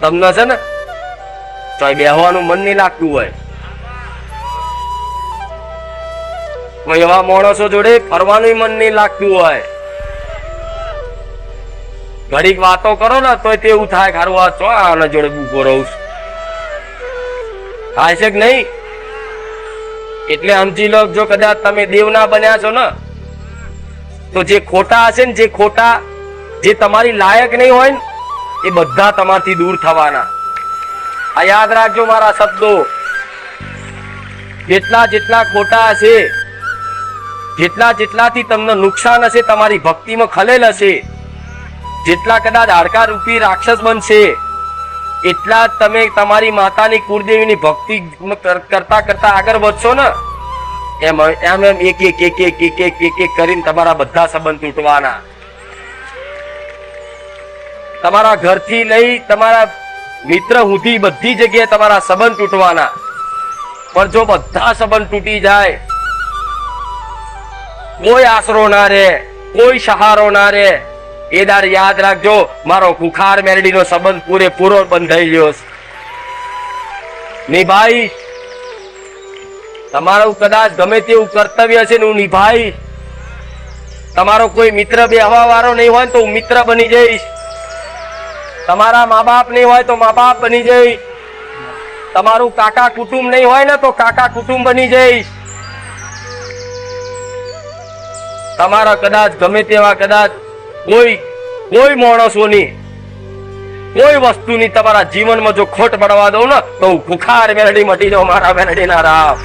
તમને છે ને તો બેહવાનું મન નહીં લાગતું હોય, એવા માણસો જોડે ફરવાનું મન નહીં લાગતું હોય, ઘડીક વાતો કરો ને તો તેવું થાય ખારું આ ચો આના જોડે ઉભો રહું છું, થાય છે કે નહીં? એટલે સમજી લો, જો કદાચ તમે દેવ ના બન્યા છો ને તો જે ખોટા હશે ને, જે ખોટા જે તમારી લાયક નહીં હોય ને એ બધા તમારથી દૂર થવાના. આ યાદ રાખજો મારા શબ્દો. જેટલા જેટલા ખોટા હશે, જેટલા જેટલાથી તમને નુકસાન હશે, તમારી ભક્તિમાં ખલેલ હશે, જેટલા કદાચ હાડકા રૂપી રાક્ષસ બનશે, એટલા તમે તમારી માતાની કુળદેવીની ભક્તિ કરતા કરતા આગળ વધશો ને એમ એમ એમ એક એક એક એક એક એક એક એક કરીને તમારા બધા સંબંધ તૂટવાના. તમારા ઘરથી લઈ તમારા મિત્ર સુધી બધી જગ્યાએ તમારા સંબંધ તૂટવાના. પણ જો બધા સંબંધ તૂટી જાય, કોઈ આશરો ના રહે, કોઈ સહારો ના રહે, એ દાર યાદ રાખજો મારો ખુખાર મેરડીનો સંબંધ પૂરેપૂરો બંધાઈ ગયો છે. નિભાઈ તમારું કદાચ ગમે તેવું કર્તવ્ય છે ને હું નિભાઈ. તમારો કોઈ મિત્ર બેહવા વાળો નહીં હોય તો હું મિત્ર બની જઈશ. તમારા મા બાપ નહીં હોય તો મા બાપ બની જઈશ. તમારું કાકા કુટુંબ નહીં હોય ને તો કાકા કુટુંબ બની જઈશ. તમારા કદાચ ગમે તેવા કદાચ કોઈ માણસોની કોઈ વસ્તુની તમારા જીવનમાં જો ખોટ પડવા દઉં ને તો હું ખુખાર મેલડી મટી જાઉં મારા મેલડીના રામ.